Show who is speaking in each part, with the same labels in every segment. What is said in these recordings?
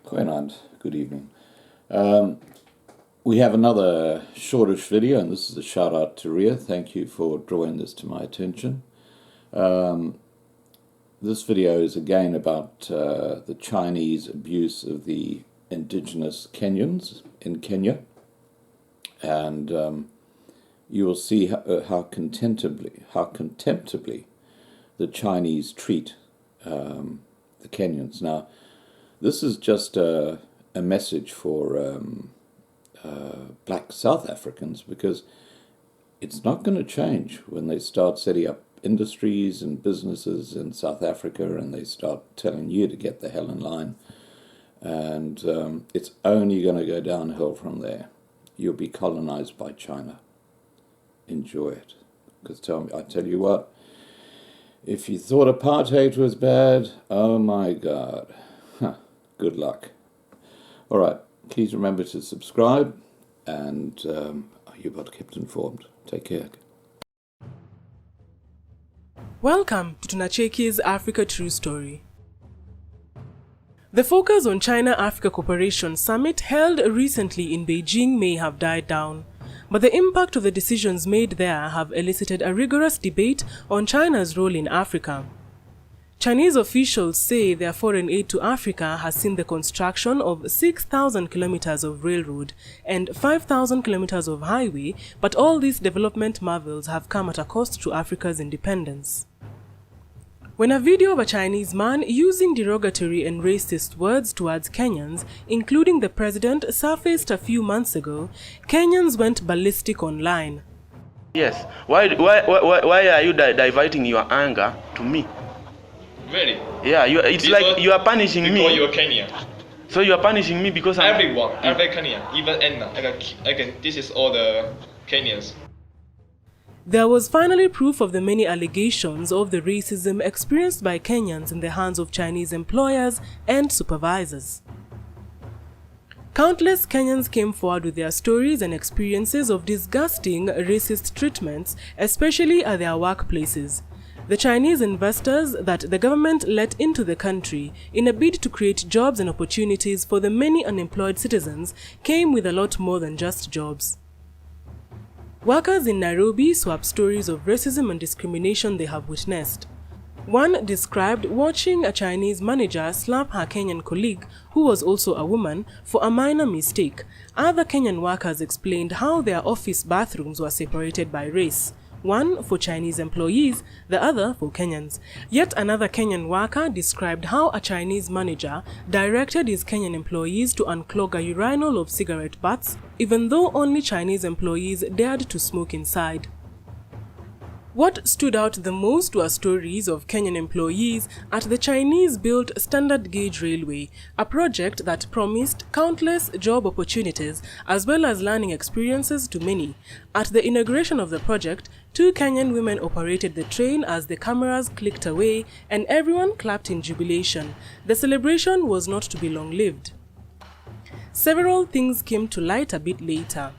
Speaker 1: Quenand, good evening. We have another shortish video, and this is a shout out to Ria. Thank you for drawing this to my attention. This video is again about the Chinese abuse of the indigenous Kenyans in Kenya, and you will see how contemptibly the Chinese treat the Kenyans. Now, this is just a message for black South Africans, because it's not going to change when they start setting up industries and businesses in South Africa and they start telling you to get the hell in line. And it's only going to go downhill from there. You'll be colonized by China. Enjoy it. Because I tell you what, if you thought apartheid was bad, oh my God. Good luck. All right, please remember to subscribe, and you got kept informed. Take care.
Speaker 2: Welcome to Tunacheki's Africa True Story. The focus on China-Africa Cooperation Summit held recently in Beijing may have died down, but the impact of the decisions made there have elicited a rigorous debate on China's role in Africa. Chinese officials say their foreign aid to Africa has seen the construction of 6,000 kilometers of railroad and 5,000 kilometers of highway, but all these development marvels have come at a cost to Africa's independence. When a video of a Chinese man using derogatory and racist words towards Kenyans, including the president, surfaced a few months ago, Kenyans went ballistic online.
Speaker 3: Yes. Why are you diverting your anger to me?
Speaker 4: Really?
Speaker 3: Yeah, it's
Speaker 4: because,
Speaker 3: like you are punishing me.
Speaker 4: Because you're Kenyan.
Speaker 3: So you are punishing me because I'm...
Speaker 4: Every Kenyan, even Enna. This is all the Kenyans.
Speaker 2: There was finally proof of the many allegations of the racism experienced by Kenyans in the hands of Chinese employers and supervisors. Countless Kenyans came forward with their stories and experiences of disgusting racist treatments, especially at their workplaces. The Chinese investors that the government let into the country in a bid to create jobs and opportunities for the many unemployed citizens came with a lot more than just jobs. Workers in Nairobi swap stories of racism and discrimination they have witnessed. One described watching a Chinese manager slap her Kenyan colleague, who was also a woman, for a minor mistake. Other Kenyan workers explained how their office bathrooms were separated by race. One for Chinese employees, the other for Kenyans. Yet another Kenyan worker described how a Chinese manager directed his Kenyan employees to unclog a urinal of cigarette butts, even though only Chinese employees dared to smoke inside. What stood out the most were stories of Kenyan employees at the Chinese-built Standard Gauge Railway, a project that promised countless job opportunities as well as learning experiences to many. At the inauguration of the project, 2 Kenyan women operated the train as the cameras clicked away and everyone clapped in jubilation. The celebration was not to be long-lived. Several things came to light a bit later.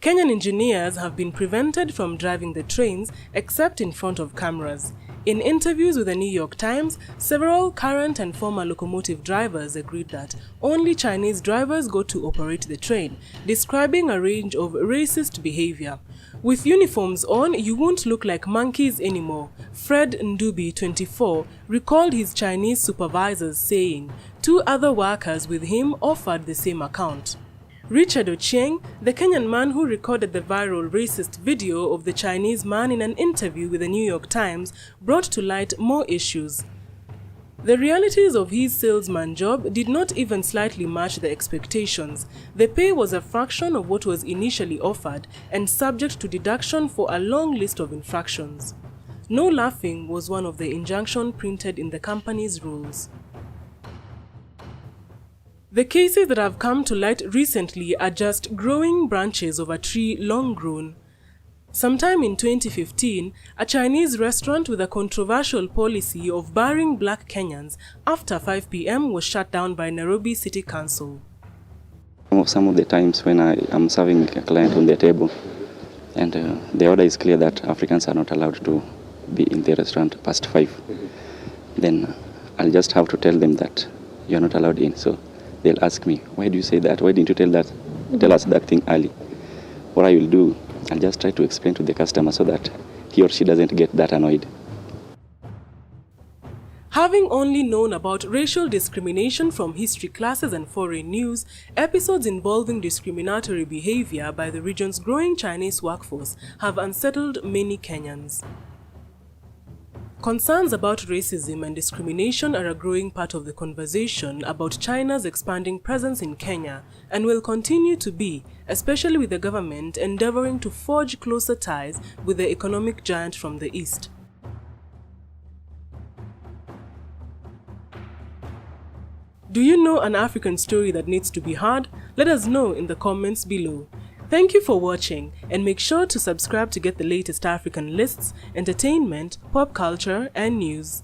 Speaker 2: Kenyan engineers have been prevented from driving the trains except in front of cameras. In interviews with the New York Times, several current and former locomotive drivers agreed that only Chinese drivers got to operate the train, describing a range of racist behavior. With uniforms on, you won't look like monkeys anymore, Fred Ndubi, 24, recalled his Chinese supervisors saying. 2 other workers with him offered the same account. Richard Ochieng, the Kenyan man who recorded the viral racist video of the Chinese man in an interview with the New York Times, brought to light more issues. The realities of his salesman job did not even slightly match the expectations. The pay was a fraction of what was initially offered and subject to deduction for a long list of infractions. No laughing was one of the injunctions printed in the company's rules. The cases that have come to light recently are just growing branches of a tree long grown. Sometime in 2015, a Chinese restaurant with a controversial policy of barring black Kenyans after 5 p.m. was shut down by Nairobi City Council.
Speaker 5: Some of the times when I am serving a client on the table and the order is clear that Africans are not allowed to be in the restaurant past 5, then I'll just have to tell them that you're not allowed in. So they'll ask me, why do you say that? Why didn't you tell us that thing early? What I will do, I'll just try to explain to the customer so that he or she doesn't get that annoyed.
Speaker 2: Having only known about racial discrimination from history classes and foreign news, episodes involving discriminatory behavior by the region's growing Chinese workforce have unsettled many Kenyans. Concerns about racism and discrimination are a growing part of the conversation about China's expanding presence in Kenya and will continue to be, especially with the government endeavoring to forge closer ties with the economic giant from the east. Do you know an African story that needs to be heard? Let us know in the comments below. Thank you for watching, and make sure to subscribe to get the latest African lists, entertainment, pop culture, and news.